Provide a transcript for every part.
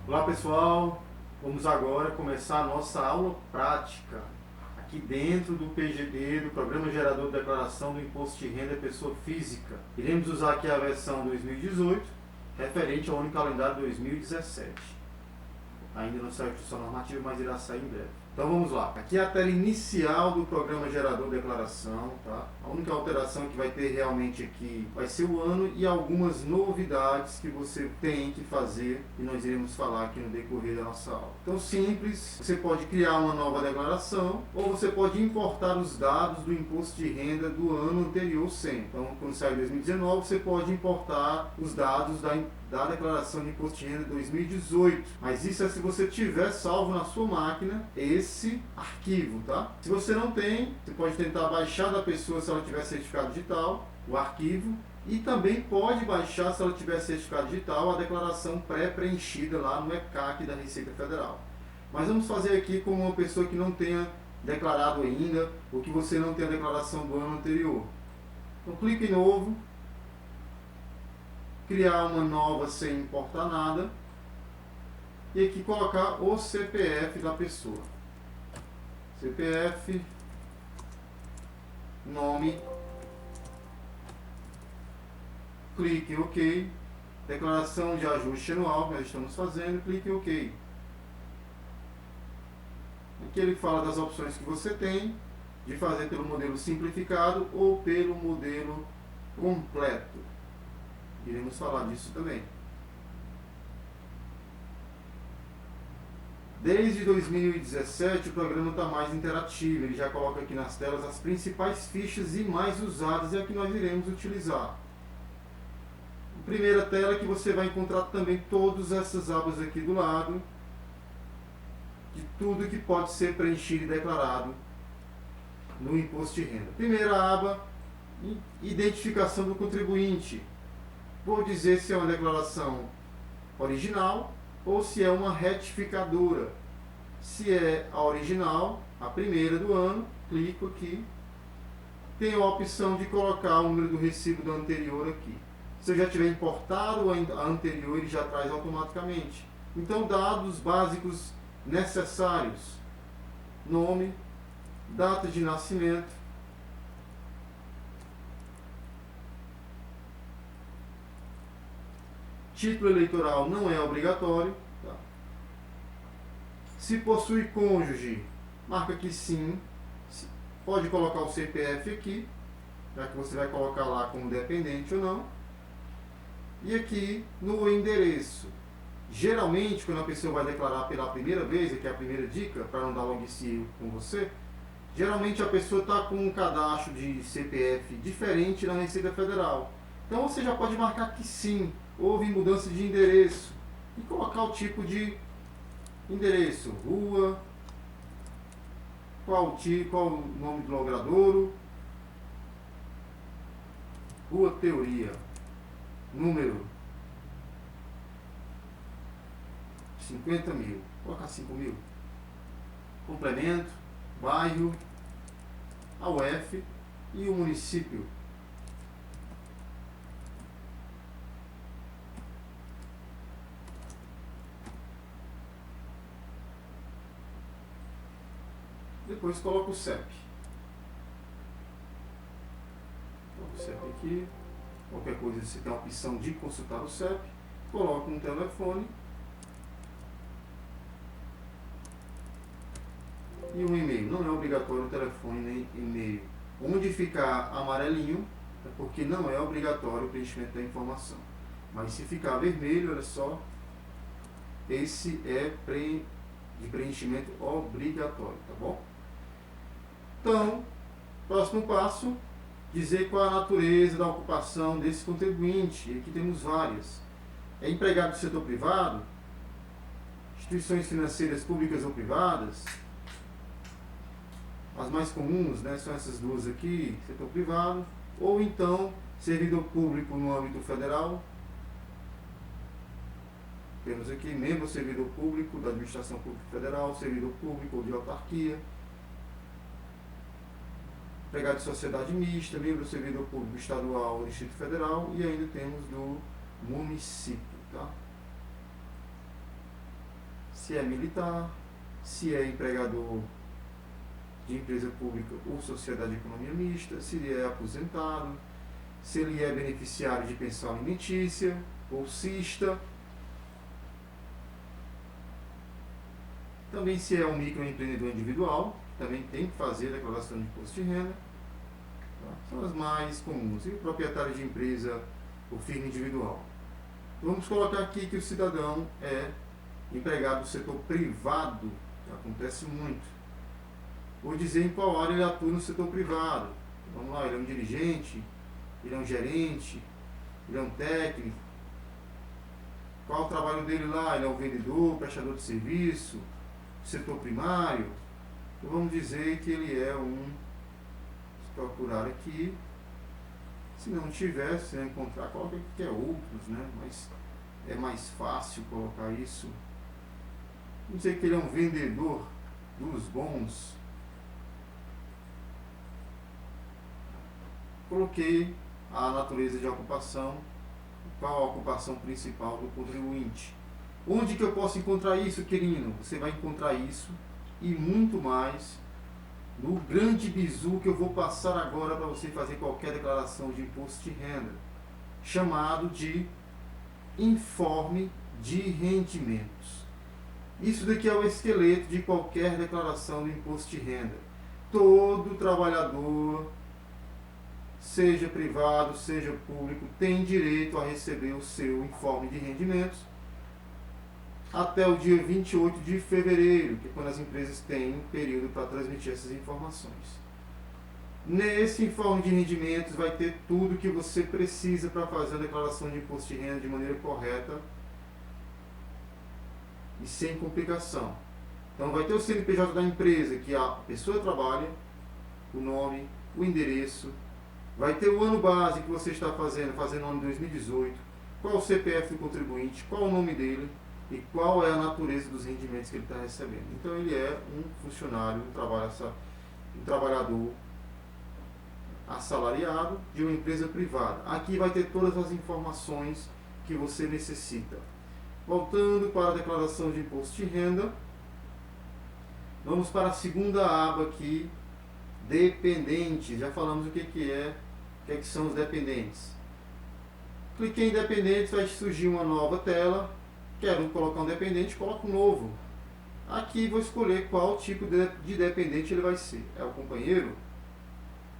Olá pessoal, vamos agora começar a nossa aula prática aqui dentro do PGD, do Programa Gerador de Declaração do Imposto de Renda Pessoa Física. Iremos usar aqui a versão 2018, referente ao ano calendário 2017. Ainda não saiu a instrução normativa, mas irá sair em breve. Então vamos lá. Aqui é a tela inicial do Programa Gerador de Declaração, tá? A única alteração que vai ter realmente aqui vai ser o ano e algumas novidades que você tem que fazer e nós iremos falar aqui no decorrer da nossa aula. Então simples, você pode criar uma nova declaração ou você pode importar os dados do imposto de renda do ano anterior sempre. Então quando sair 2019 você pode importar os dados da declaração de imposto de renda 2018, mas isso é se você tiver salvo na sua máquina esse arquivo, tá? Se você não tem, você pode tentar baixar da pessoa se ela tiver certificado digital, o arquivo, e também pode baixar, se ela tiver certificado digital, a declaração pré-preenchida lá no ECAC da Receita Federal. Mas vamos fazer aqui com uma pessoa que não tenha declarado ainda, ou que você não tenha a declaração do ano anterior. Então clique em novo, criar uma nova sem importar nada e aqui colocar o CPF da pessoa. CPF, nome, clique em OK, declaração de ajuste anual que nós estamos fazendo, clique em OK. Aqui ele fala das opções que você tem de fazer pelo modelo simplificado ou pelo modelo completo. Iremos falar disso também. Desde 2017 o programa está mais interativo, ele já coloca aqui nas telas as principais fichas e mais usadas e a que nós iremos utilizar. A primeira tela é que você vai encontrar também todas essas abas aqui do lado, de tudo que pode ser preenchido e declarado no imposto de renda. Primeira aba, identificação do contribuinte. Vou dizer se é uma declaração original ou se é uma retificadora. Se é a original, a primeira do ano, clico aqui. Tem a opção de colocar o número do recibo do anterior aqui. Se eu já tiver importado a anterior, ele já traz automaticamente. Então, dados básicos necessários: nome, data de nascimento, título eleitoral não é obrigatório. Tá? Se possui cônjuge, marca que sim. Pode colocar o CPF aqui, já que você vai colocar lá como dependente ou não. E aqui no endereço. Geralmente, quando a pessoa vai declarar pela primeira vez, aqui é a primeira dica, para não dar logo esse erro com você, geralmente a pessoa está com um cadastro de CPF diferente na Receita Federal. Então você já pode marcar que sim, houve mudança de endereço e colocar o tipo de endereço, rua, qual o nome do logradouro, rua Teoria, número 50 mil, colocar 5 mil, complemento, bairro, a UF e o município. Depois coloca o CEP. Coloca o CEP aqui. Qualquer coisa você tem a opção de consultar o CEP. Coloca um telefone. E um e-mail. Não é obrigatório o telefone nem e-mail. Onde ficar amarelinho é porque não é obrigatório o preenchimento da informação. Mas se ficar vermelho, olha só, esse é de preenchimento obrigatório, tá bom? Então, próximo passo, dizer qual a natureza da ocupação desse contribuinte. E aqui temos várias. É empregado do setor privado, instituições financeiras públicas ou privadas. As mais comuns, né, são essas duas aqui, setor privado, ou então servidor público no âmbito federal. Temos aqui membro servidor público da administração pública federal, servidor público ou de autarquia, empregado de sociedade mista, membro servidor público estadual ou Distrito Federal, e ainda temos do município. Tá? se é militar, se é empregador de empresa pública ou sociedade de economia mista, se ele é aposentado, se ele é beneficiário de pensão alimentícia, bolsista, também se é um microempreendedor individual, também tem que fazer a declaração de imposto de renda, tá? São as mais comuns, e o proprietário de empresa, o firma individual. Vamos colocar aqui que o cidadão é empregado do setor privado, que acontece muito. Vou dizer em qual área ele atua no setor privado. Vamos lá, ele é um dirigente, ele é um gerente, ele é um técnico. Qual o trabalho dele lá? Ele é um vendedor, prestador de serviço, setor primário. Então vamos dizer que ele é um... Vou procurar aqui. Se não tiver, se não encontrar, coloca que é outros, né? Mas é mais fácil colocar isso. Vamos dizer que ele é um vendedor dos bons. Coloquei a natureza de ocupação, qual a ocupação principal do contribuinte. Onde que eu posso encontrar isso, querido? Você vai encontrar isso e muito mais no grande bizu que eu vou passar agora para você fazer qualquer declaração de imposto de renda, chamado de informe de rendimentos. Isso daqui é o esqueleto de qualquer declaração de imposto de renda. Todo trabalhador, seja privado, seja público, tem direito a receber o seu informe de rendimentos até o dia 28 de fevereiro, que é quando as empresas têm um período para transmitir essas informações. Nesse informe de rendimentos vai ter tudo que você precisa para fazer a declaração de imposto de renda de maneira correta e sem complicação. Então vai ter o CNPJ da empresa, que a pessoa trabalha, o nome, o endereço, vai ter o ano base que você está fazendo o ano de 2018, qual é o CPF do contribuinte, qual é o nome dele e qual é a natureza dos rendimentos que ele está recebendo. Então ele é um funcionário, um trabalhador assalariado de uma empresa privada. Aqui vai ter todas as informações que você necessita. Voltando para a declaração de imposto de renda, vamos para a segunda aba aqui, dependentes. Já falamos o que são os dependentes. Cliquei em dependentes, vai surgir uma nova tela. Quero colocar um dependente, coloco um novo. Aqui vou escolher qual tipo de dependente ele vai ser. É o companheiro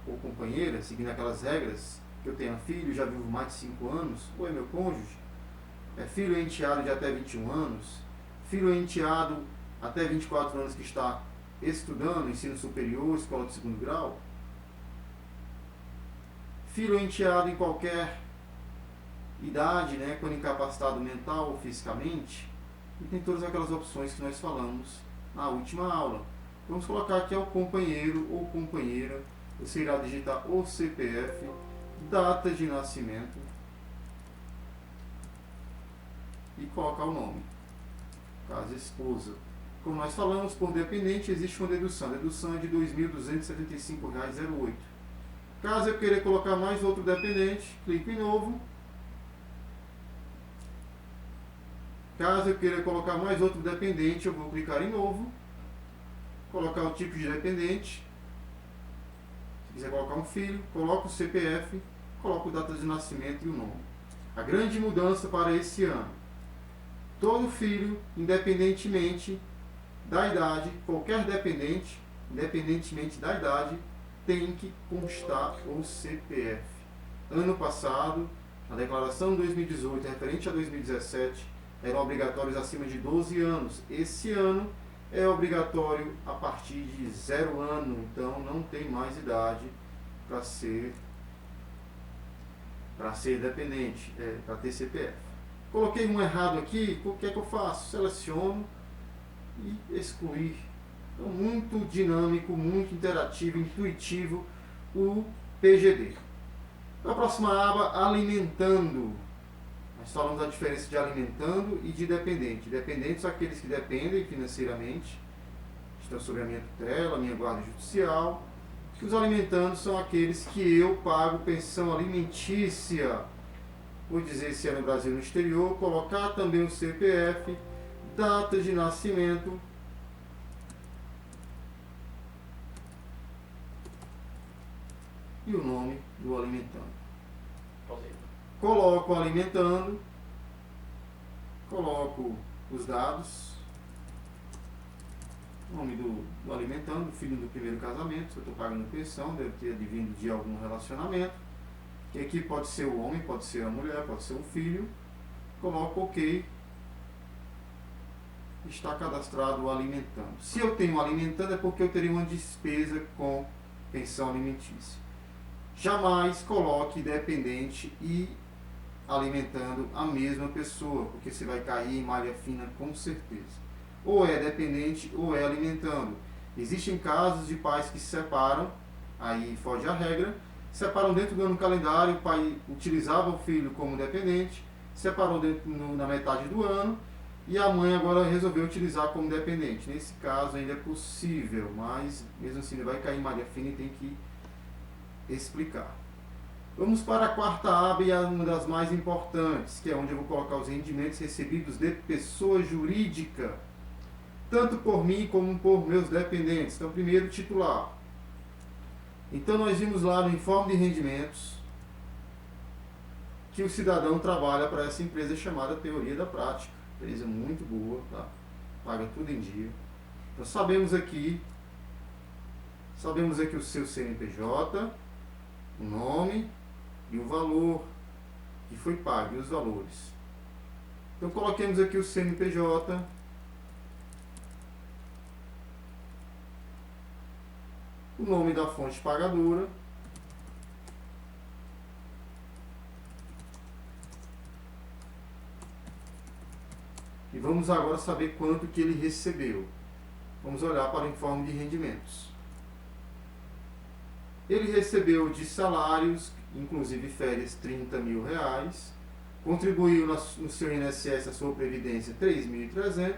ou companheira, seguindo aquelas regras, que eu tenha filho, já vivo mais de 5 anos, ou é meu cônjuge. É filho ou enteado de até 21 anos, filho ou enteado até 24 anos que está estudando, ensino superior, escola de segundo grau, filho ou enteado em qualquer idade, né, quando incapacitado mental ou fisicamente, e tem todas aquelas opções que nós falamos na última aula. Vamos colocar aqui o companheiro ou companheira, você irá digitar o CPF, data de nascimento, e colocar o nome, caso esposa. Como nós falamos, por dependente existe uma dedução. A dedução é de R$ 2.275,08. Caso eu queira colocar mais outro dependente, clico em novo. Caso eu queira colocar mais outro dependente, eu vou clicar em novo. Colocar o tipo de dependente. Se quiser colocar um filho, coloca o CPF, coloca a data de nascimento e o nome. A grande mudança para esse ano. Todo filho, independentemente da idade, qualquer dependente, independentemente da idade, tem que constar o CPF. Ano passado, a declaração de 2018, referente a 2017, eram obrigatórios acima de 12 anos. Esse ano é obrigatório a partir de 0 ano, então não tem mais idade para ser dependente, para ter CPF. Coloquei um errado aqui, o que é que eu faço? Seleciono e excluir. Então, muito dinâmico, muito interativo, intuitivo o PGD. Na próxima aba, alimentando. Nós falamos da diferença de alimentando e de dependente. Dependentes são aqueles que dependem financeiramente, estão sob a minha tutela, a minha guarda judicial. Os alimentando são aqueles que eu pago pensão alimentícia. Vou dizer se é no Brasil ou no exterior, colocar também o CPF, data de nascimento, e o nome do alimentando. Coloco o alimentando, coloco os dados, nome do alimentando, filho do primeiro casamento, se eu estou pagando pensão, deve ter advindo de algum relacionamento, que aqui pode ser o homem, pode ser a mulher, pode ser o filho. Coloco OK, está cadastrado o alimentando. Se eu tenho alimentando é porque eu teria uma despesa com pensão alimentícia. Jamais coloque dependente e alimentando a mesma pessoa, porque você vai cair em malha fina com certeza. Ou é dependente ou é alimentando. Existem casos de pais que se separam, aí foge a regra, separam dentro do ano calendário, o pai utilizava o filho como dependente, separou na metade do ano, e a mãe agora resolveu utilizar como dependente. Nesse caso ainda é possível, mas mesmo assim ele vai cair em malha fina e tem que explicar. Vamos para a quarta aba e uma das mais importantes, que é onde eu vou colocar os rendimentos recebidos de pessoa jurídica, tanto por mim como por meus dependentes. Então, primeiro, titular. Então, nós vimos lá no informe de rendimentos que o cidadão trabalha para essa empresa chamada Teoria da Prática. Empresa muito boa, tá? Paga tudo em dia. Então, sabemos aqui o seu CNPJ, o nome e o valor que foi pago, e os valores. Então, coloquemos aqui o CNPJ, o nome da fonte pagadora, e vamos agora saber quanto que ele recebeu. Vamos olhar para o informe de rendimentos. Ele recebeu de salários, inclusive férias, R$30 mil, contribuiu no seu INSS, a sua previdência, R$3.300,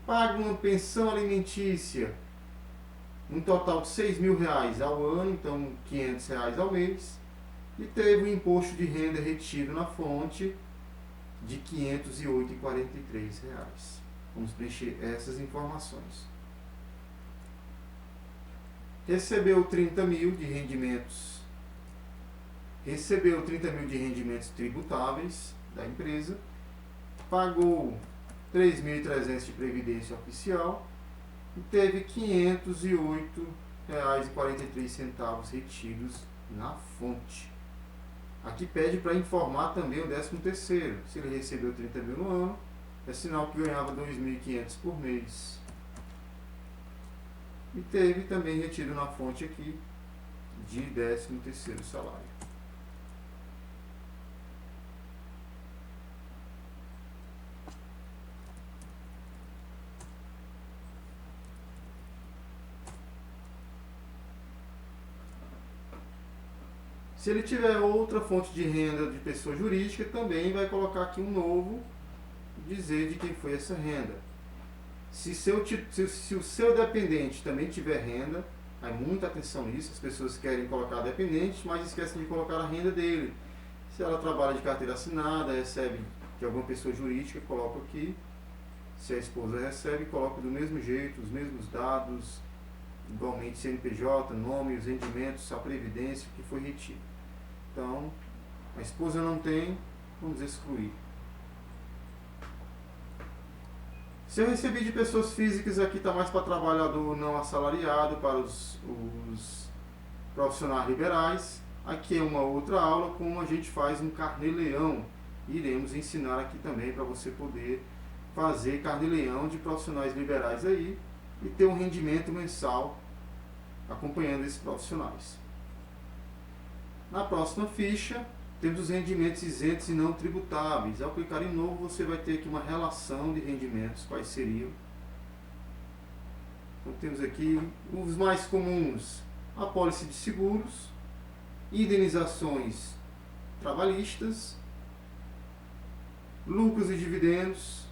paga uma pensão alimentícia, um total de R$6.000 ao ano, então R$500 ao mês, e teve um imposto de renda retido na fonte de R$ 508,43. Vamos preencher essas informações. Recebeu 30 mil de rendimentos. Recebeu 30 mil de rendimentos tributáveis da empresa. Pagou 3.300 de previdência oficial. E teve R$ 508,43 retidos na fonte. Aqui pede para informar também o 13º. Se ele recebeu 30 mil no ano, é sinal que ganhava 2.500 por mês. E teve também retido na fonte aqui de 13º salário. Se ele tiver outra fonte de renda de pessoa jurídica, também vai colocar aqui um novo, dizer de quem foi essa renda. Se o seu dependente também tiver renda, aí muita atenção nisso, as pessoas querem colocar dependente, mas esquecem de colocar a renda dele. Se ela trabalha de carteira assinada, recebe de alguma pessoa jurídica, coloca aqui. Se a esposa recebe, coloca do mesmo jeito, os mesmos dados, igualmente CNPJ, nome, os rendimentos, a previdência, o que foi retido. Então, a esposa não tem, vamos excluir. Se eu recebi de pessoas físicas, aqui está mais para trabalhador não assalariado, para os profissionais liberais. Aqui é uma outra aula, como a gente faz um carnê-leão. Iremos ensinar aqui também para você poder fazer carnê-leão de profissionais liberais aí e ter um rendimento mensal acompanhando esses profissionais. Na próxima ficha, temos os rendimentos isentos e não tributáveis. Ao clicar em novo, você vai ter aqui uma relação de rendimentos, quais seriam. Então temos aqui os mais comuns: apólice de seguros, indenizações trabalhistas, lucros e dividendos,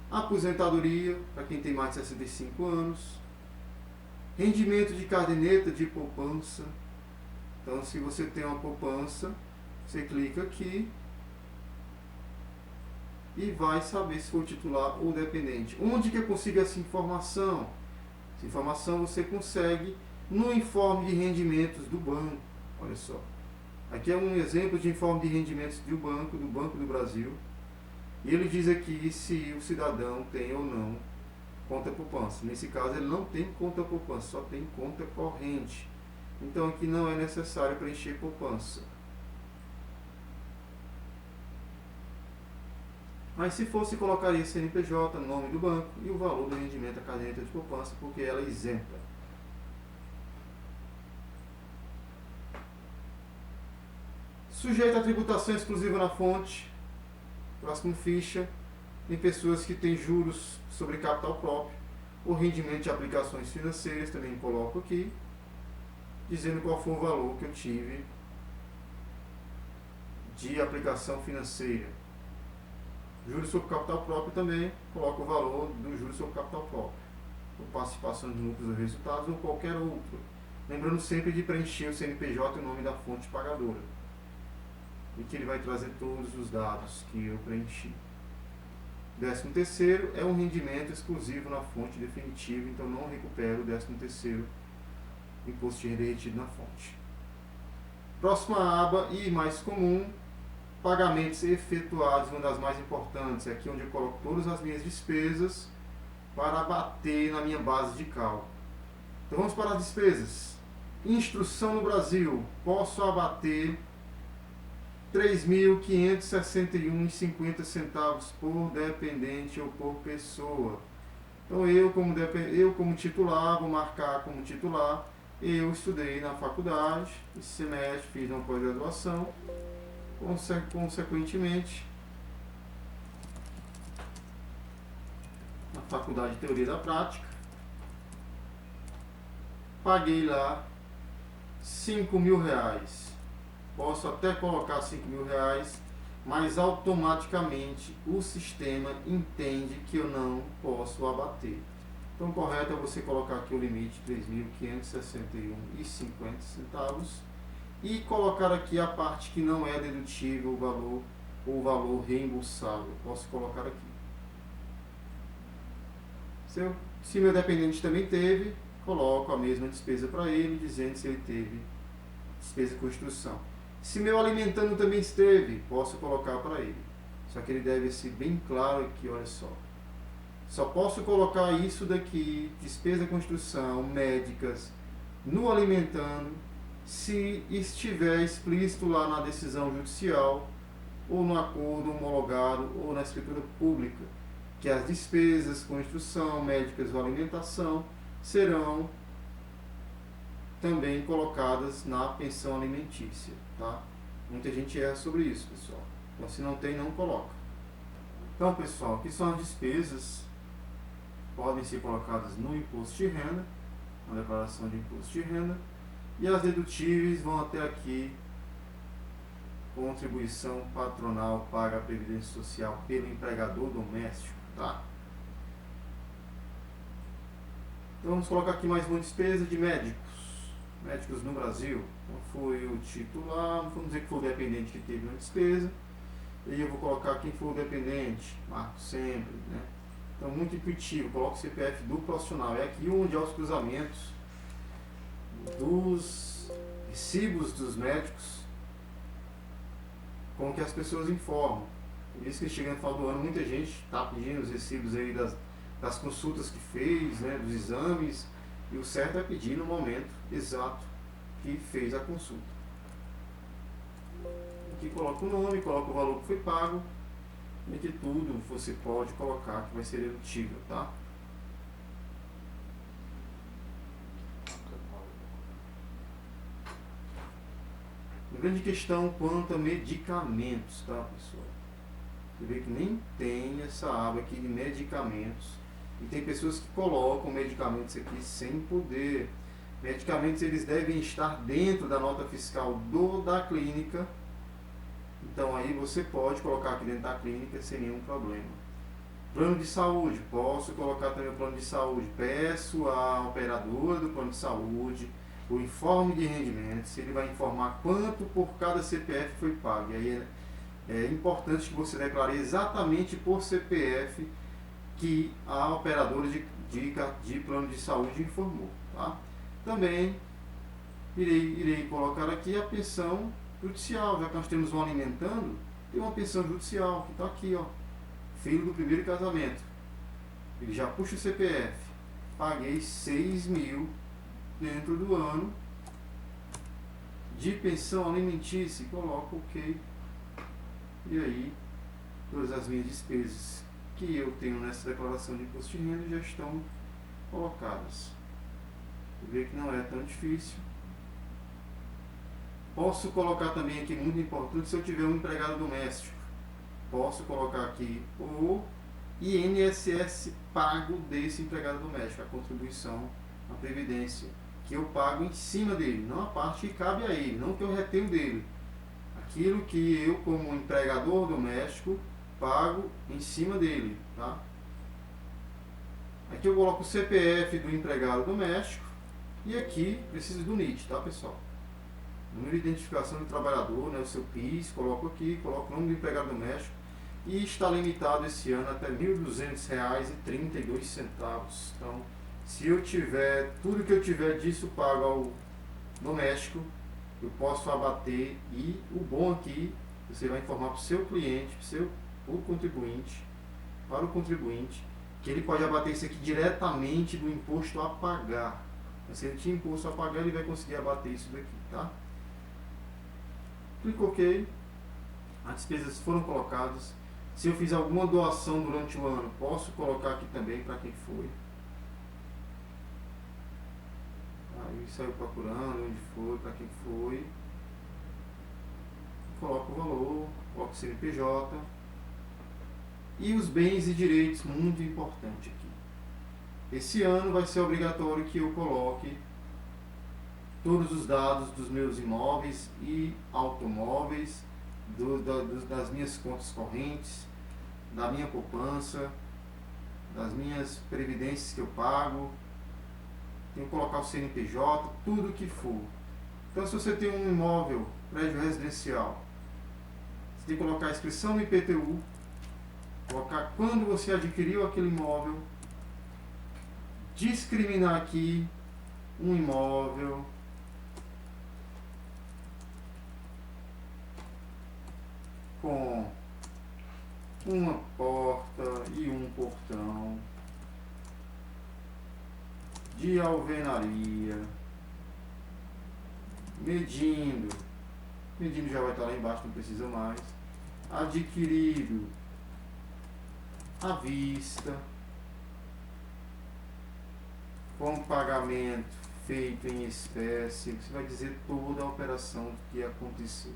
aposentadoria para quem tem mais de 65 anos, rendimento de caderneta de poupança. Então, se você tem uma poupança, você clica aqui e vai saber se for titular ou dependente. Onde que eu consigo essa informação? Essa informação você consegue no informe de rendimentos do banco. Olha só. Aqui é um exemplo de informe de rendimentos do Banco do Brasil. E ele diz aqui se o cidadão tem ou não conta poupança. Nesse caso ele não tem conta poupança, só tem conta corrente. Então aqui não é necessário preencher poupança. Mas se fosse, colocaria CNPJ, nome do banco e o valor do rendimento da caderneta de poupança, porque ela é isenta. Sujeito à tributação exclusiva na fonte. Próximo ficha. Em pessoas que têm juros sobre capital próprio ou rendimento de aplicações financeiras, também coloco aqui, dizendo qual foi o valor que eu tive de aplicação financeira. Juros sobre capital próprio também, coloco o valor do juros sobre capital próprio, ou participação de lucros ou resultados, ou qualquer outro. Lembrando sempre de preencher o CNPJ e o nome da fonte pagadora, e que ele vai trazer todos os dados que eu preenchi. 13º é um rendimento exclusivo na fonte definitiva, então não recupero o 13º imposto de renda retido na fonte. Próxima aba e mais comum, pagamentos efetuados, uma das mais importantes, é aqui onde eu coloco todas as minhas despesas para abater na minha base de cálculo. Então vamos para as despesas. Instrução no Brasil, posso abater R$ 3.561,50 por dependente ou por pessoa. Então eu como titular, vou marcar como titular, eu estudei na faculdade, esse semestre fiz uma pós-graduação, consequentemente, na Faculdade de Teoria da Prática, paguei lá R$ 5.000. Posso até colocar R$ 5.000, mas automaticamente o sistema entende que eu não posso abater. Então, o correto é você colocar aqui o limite R$ 3.561,50 e colocar aqui a parte que não é dedutível o valor reembolsável. Posso colocar aqui. Se meu dependente também teve, coloco a mesma despesa para ele, dizendo se ele teve despesa de construção. Se meu alimentando também esteve, posso colocar para ele. Só que ele deve ser bem claro aqui, olha só. Só posso colocar isso daqui, despesa de construção, médicas, no alimentando, se estiver explícito lá na decisão judicial, ou no acordo homologado, ou na escritura pública, que as despesas com instrução, médicas ou alimentação serão também colocadas na pensão alimentícia, tá? Muita gente erra sobre isso, pessoal. Então, se não tem, não coloca. Então, pessoal, aqui são as despesas, podem ser colocadas no imposto de renda, na declaração de imposto de renda, e as dedutíveis vão até aqui, contribuição patronal paga à Previdência Social pelo empregador doméstico, tá? Então, vamos colocar aqui mais uma despesa de médicos no Brasil. Então, foi o titular, vamos dizer que foi o dependente que teve uma despesa, e eu vou colocar quem foi o dependente, marco sempre, né? Então, muito intuitivo, coloco o CPF do profissional. É aqui onde há os cruzamentos dos recibos dos médicos com que as pessoas informam. Por isso que chegando no final do ano, muita gente está pedindo os recibos aí das consultas que fez, né, dos exames, e o certo é pedir no momento exato que fez a consulta. Aqui coloca o nome, coloca o valor que foi pago, e que tudo você pode colocar que vai ser dedutível, tá? Uma grande questão quanto a medicamentos, tá, pessoal? Você vê que nem tem essa aba aqui de medicamentos. E tem pessoas que colocam medicamentos aqui sem poder. Medicamentos, eles devem estar dentro da nota fiscal da clínica. Então aí você pode colocar aqui dentro da clínica sem nenhum problema. Plano de saúde, posso colocar também o plano de saúde. Peço à operadora do plano de saúde o informe de rendimentos, ele vai informar quanto por cada CPF foi pago. E aí é importante que você declare exatamente por CPF que a operadora de plano de saúde informou. Tá? Também irei colocar aqui a pensão judicial, já que nós temos um alimentando, tem uma pensão judicial que está aqui, ó, filho do primeiro casamento. Ele já puxa o CPF, paguei 6.000 dentro do ano de pensão alimentícia, coloco OK. E aí, todas as minhas despesas que eu tenho nessa declaração de imposto de renda já estão colocadas. Vê que não é tão difícil. Posso colocar também aqui, muito importante, se eu tiver um empregado doméstico, posso colocar aqui o INSS pago desse empregado doméstico, a contribuição à Previdência, que eu pago em cima dele, não a parte que cabe a ele, não que eu retenho dele. Aquilo que eu, como empregador doméstico, pago em cima dele. Tá? Aqui eu coloco o CPF do empregado doméstico e aqui preciso do NIT, tá, pessoal? Número de identificação do trabalhador, né, o seu PIS, coloco aqui, coloco o nome do empregado doméstico e está limitado esse ano até R$ 1.200,32. Então, se eu tiver, tudo que eu tiver disso pago ao doméstico, eu posso abater. E o bom aqui, você vai informar para o seu cliente, para o contribuinte, que ele pode abater isso aqui diretamente do imposto a pagar. Se ele tinha imposto a pagar, ele vai conseguir abater isso daqui, tá? Clico OK, as despesas foram colocadas. Se eu fiz alguma doação durante o ano, posso colocar aqui também para quem foi. Aí saiu procurando onde foi, para quem foi. Coloco o valor, coloco o CNPJ. E os bens e direitos, muito importante aqui. Esse ano vai ser obrigatório que eu coloque todos os dados dos meus imóveis e automóveis, das minhas contas correntes, da minha poupança, das minhas previdências que eu pago. Tenho que colocar o CNPJ, tudo que for. Então, se você tem um imóvel, prédio residencial, você tem que colocar a inscrição no IPTU, colocar quando você adquiriu aquele imóvel, discriminar aqui um imóvel, com uma porta e um portão, de alvenaria, medindo já vai estar lá embaixo, não precisa mais, adquirido à vista, com pagamento feito em espécie. Você vai dizer toda a operação que aconteceu.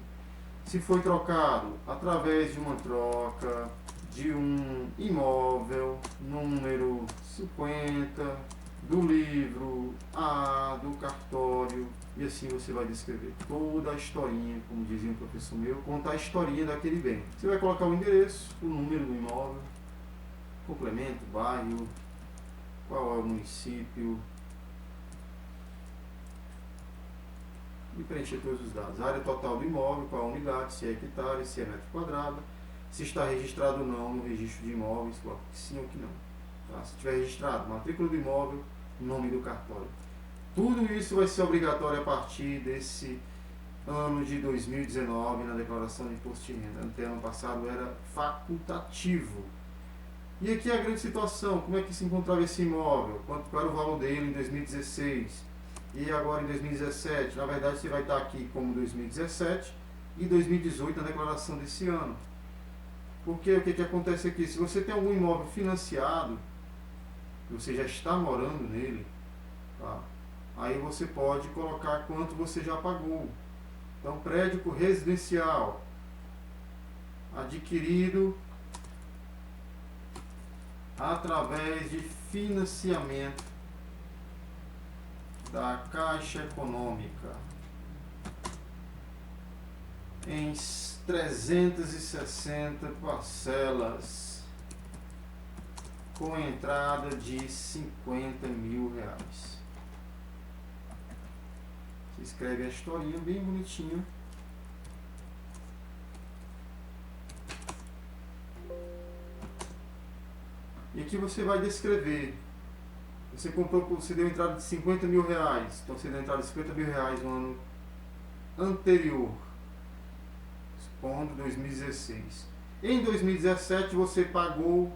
Se foi trocado através de uma troca de um imóvel, número 50, do livro A, do cartório, e assim você vai descrever toda a historinha, como dizia um professor meu, contar a historinha daquele bem. Você vai colocar o endereço, o número do imóvel, complemento, bairro, qual é o município, e preencher todos os dados. A área total do imóvel, qual a unidade, se é hectare, se é metro quadrado, se está registrado ou não no registro de imóveis, coloque sim ou que não. Tá? Se tiver registrado, matrícula do imóvel, nome do cartório. Tudo isso vai ser obrigatório a partir desse ano de 2019 na declaração de imposto de renda. Até ano passado era facultativo. E aqui a grande situação, como é que se encontrava esse imóvel? Qual era o valor dele em 2016? E agora em 2017, na verdade você vai estar aqui como 2017 e 2018 na declaração desse ano. Porque o que acontece aqui? Se você tem algum imóvel financiado, você já está morando nele, tá? Aí você pode colocar quanto você já pagou. Então, prédio residencial adquirido através de financiamento da Caixa Econômica em 360 parcelas com entrada de R$50 mil. Você escreve a historinha bem bonitinha E aqui você vai descrever. Você deu entrada de 50 mil reais, então você deu entrada de 50 mil reais no ano anterior, supondo 2016. Em 2017 você pagou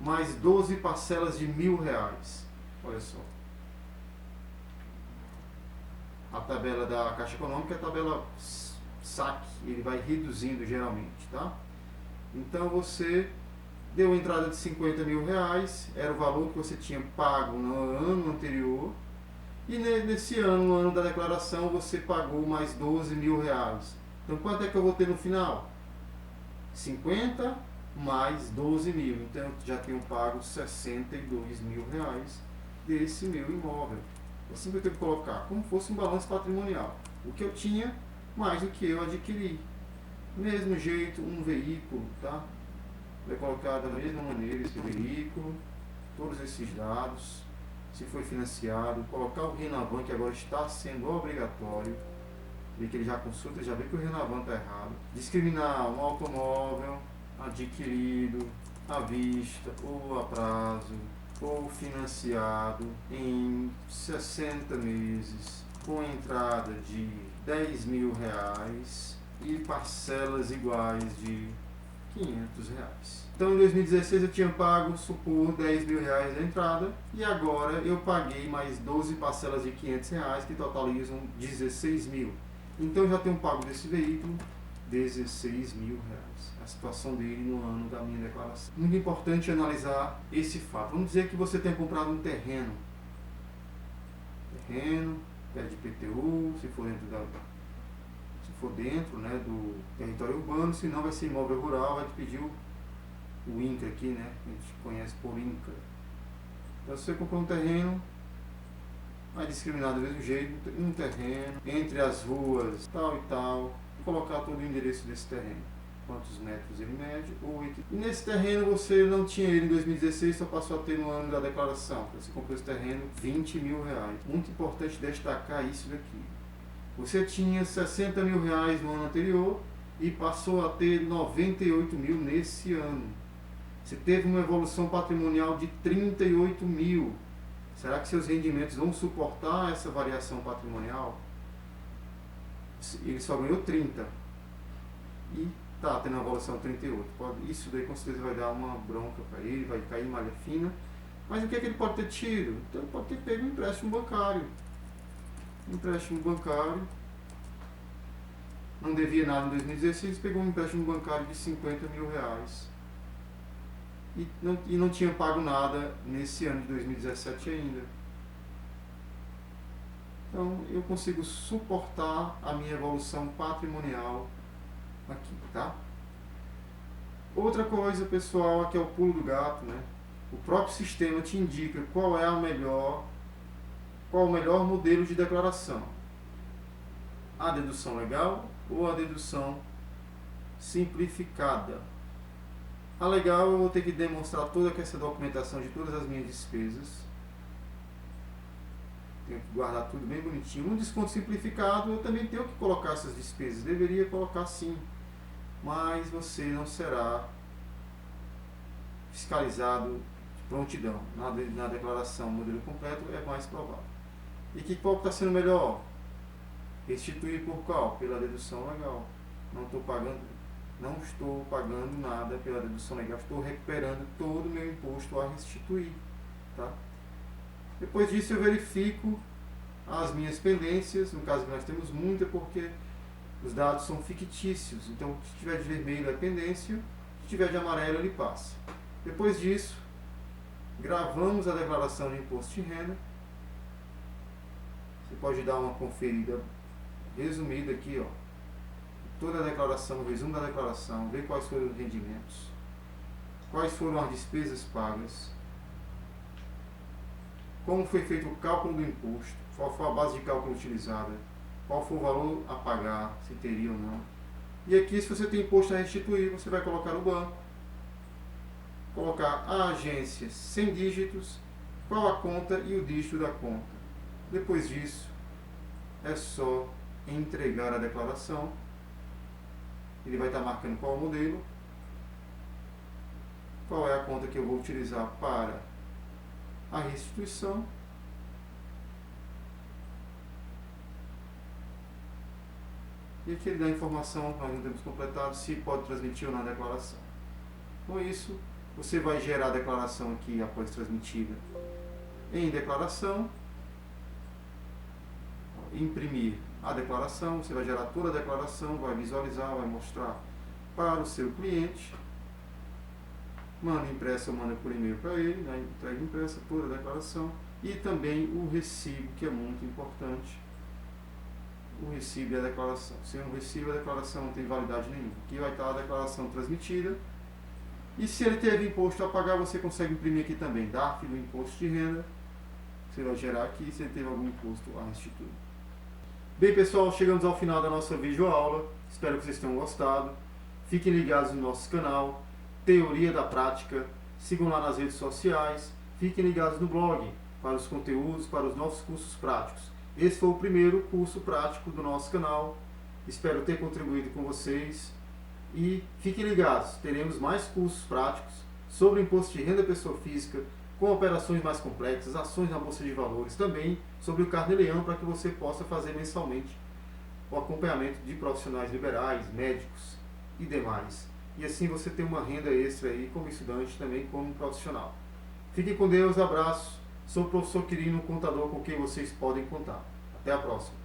mais 12 parcelas de R$ 1.000. Olha só. A tabela da Caixa Econômica é a tabela saque, ele vai reduzindo geralmente, tá? Então você deu entrada de 50 mil reais, era o valor que você tinha pago no ano anterior, e nesse ano, no ano da declaração, você pagou mais 12 mil reais. Então quanto é que eu vou ter no final? 50 mais 12 mil, então eu já tenho pago 62 mil reais desse meu imóvel. Assim que eu tenho que colocar, como fosse um balanço patrimonial, o que eu tinha mais o que eu adquiri. Mesmo jeito, um veículo, tá? Vai colocar da mesma maneira esse veículo, todos esses dados, se foi financiado, colocar o Renavan, que agora está sendo obrigatório, vê que ele já consulta, já vê que o Renavan está errado, discriminar um automóvel adquirido à vista ou a prazo, ou financiado em 60 meses, com entrada de 10 mil reais e parcelas iguais de 500 reais. Então em 2016 eu tinha pago, supor, 10 mil reais a entrada, e agora eu paguei mais 12 parcelas de 500 reais, que totalizam 16 mil. Então eu já tenho pago desse veículo 16 mil reais. A situação dele no ano da minha declaração. Muito importante analisar esse fato. Vamos dizer que você tenha comprado um terreno, perto de PTU, se for dentro do território urbano, se não vai ser imóvel rural, vai te pedir o INCRA aqui, né? A gente conhece por INCRA. Então, se você comprou um terreno, vai discriminar do mesmo jeito, um terreno, entre as ruas, tal e tal, colocar todo o endereço desse terreno, quantos metros ele mede, 8. E nesse terreno você não tinha ele em 2016, só passou a ter no ano da declaração. Você comprou esse terreno, 20 mil reais. Muito importante destacar isso daqui. Você tinha 60 mil reais no ano anterior e passou a ter 98 mil nesse ano. Você teve uma evolução patrimonial de 38 mil. Será que seus rendimentos vão suportar essa variação patrimonial? Ele só ganhou 30 e está tendo uma evolução de 38. Isso daí com certeza vai dar uma bronca para ele, vai cair em malha fina. Mas o que é que ele pode ter tido? Então ele pode ter pego um empréstimo bancário. Não devia nada em 2016, pegou um empréstimo bancário de 50 mil reais. E não tinha pago nada nesse ano de 2017 ainda. Então eu consigo suportar a minha evolução patrimonial aqui, tá? Outra coisa, pessoal, aqui é o pulo do gato, né? O próprio sistema te indica qual é o melhor modelo de declaração. A dedução legal ou a dedução simplificada. A legal, eu vou ter que demonstrar toda essa documentação de todas as minhas despesas. Tenho que guardar tudo bem bonitinho. Um desconto simplificado, eu também tenho que colocar essas despesas. Deveria colocar sim, mas você não será fiscalizado de prontidão. Na declaração modelo completo é mais provável. E que qual está sendo melhor? Restituir por qual? Pela dedução legal. Não estou pagando nada pela dedução legal, estou recuperando todo o meu imposto a restituir. Tá? Depois disso eu verifico as minhas pendências, no caso que nós temos muita, porque os dados são fictícios, então se tiver de vermelho é pendência, se tiver de amarelo ele passa. Depois disso, gravamos a declaração de imposto de renda. Você pode dar uma conferida resumida aqui, ó. Toda a declaração, o resumo da declaração, ver quais foram os rendimentos, quais foram as despesas pagas, como foi feito o cálculo do imposto, qual foi a base de cálculo utilizada, qual foi o valor a pagar, se teria ou não. E aqui, se você tem imposto a restituir, você vai colocar no banco, colocar a agência sem dígitos, qual a conta e o dígito da conta. Depois disso, é só entregar a declaração. Ele vai estar marcando qual o modelo. qual é a conta que eu vou utilizar para a restituição. E aqui ele dá a informação, nós não temos completado, se pode transmitir ou não a declaração. Com isso, você vai gerar a declaração aqui após transmitida em declaração, imprimir a declaração, você vai gerar toda a declaração, vai visualizar, vai mostrar para o seu cliente, manda impressa ou manda por e-mail para ele, né? Entrega impressa toda a declaração e também o recibo, que é muito importante. O recibo e a declaração. Sem o recibo, a declaração não tem validade nenhuma. Aqui vai estar a declaração transmitida. E se ele teve imposto a pagar, você consegue imprimir aqui também, DARF do imposto de renda. Você vai gerar aqui se ele teve algum imposto a restituir. Bem, pessoal, chegamos ao final da nossa videoaula. Espero que vocês tenham gostado. Fiquem ligados no nosso canal, Teoria da Prática. Sigam lá nas redes sociais. Fiquem ligados no blog para os conteúdos, para os nossos cursos práticos. Esse foi o primeiro curso prático do nosso canal. Espero ter contribuído com vocês. E fiquem ligados, teremos mais cursos práticos sobre imposto de renda pessoa física, com operações mais complexas, ações na Bolsa de Valores, também sobre o Carnê-Leão, para que você possa fazer mensalmente o acompanhamento de profissionais liberais, médicos e demais. E assim você tem uma renda extra aí como estudante, também como profissional. Fiquem com Deus, abraço. Sou o professor Quirino, contador com quem vocês podem contar. Até a próxima.